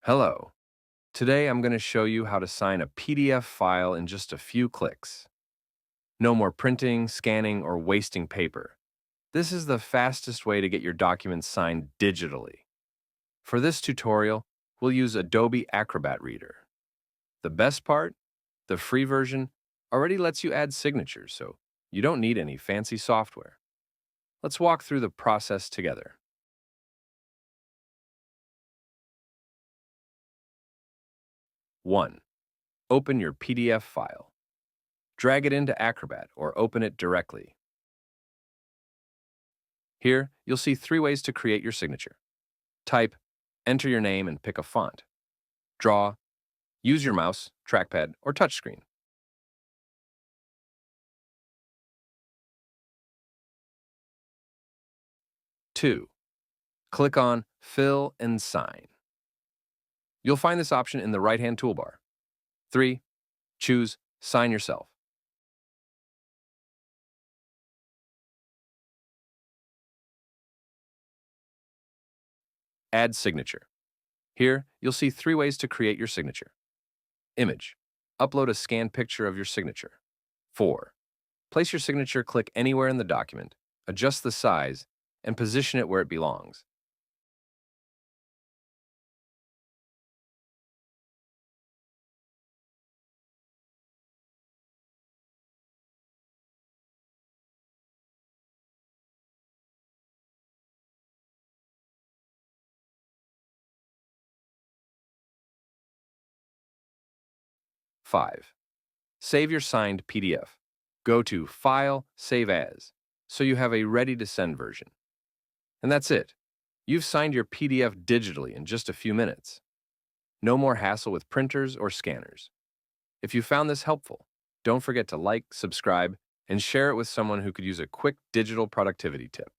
Hello. Today I'm going to show you how to sign a PDF file in just a few clicks. No more printing, scanning, or wasting paper. This is the fastest way to get your documents signed digitally. For this tutorial, we'll use Adobe Acrobat Reader. The best part? The free version already lets you add signatures, so you don't need any fancy software. Let's walk through the process together. 1. Open your PDF file. Drag it into Acrobat or open it directly. Here, you'll see 3 ways to create your signature. Type, enter your name and pick a font. Draw, use your mouse, trackpad, or touchscreen. 2. Click on Fill and Sign. You'll find this option in the right-hand toolbar. 3. Choose Sign Yourself. Add Signature. Here, you'll see 3 ways to create your signature. Image. Upload a scanned picture of your signature. 4. Place your signature, click anywhere in the document, adjust the size, and position it where it belongs. 5. Save your signed PDF. Go to File, Save As, so you have a ready-to-send version. And that's it. You've signed your PDF digitally in just a few minutes. No more hassle with printers or scanners. If you found this helpful, don't forget to like, subscribe, and share it with someone who could use a quick digital productivity tip.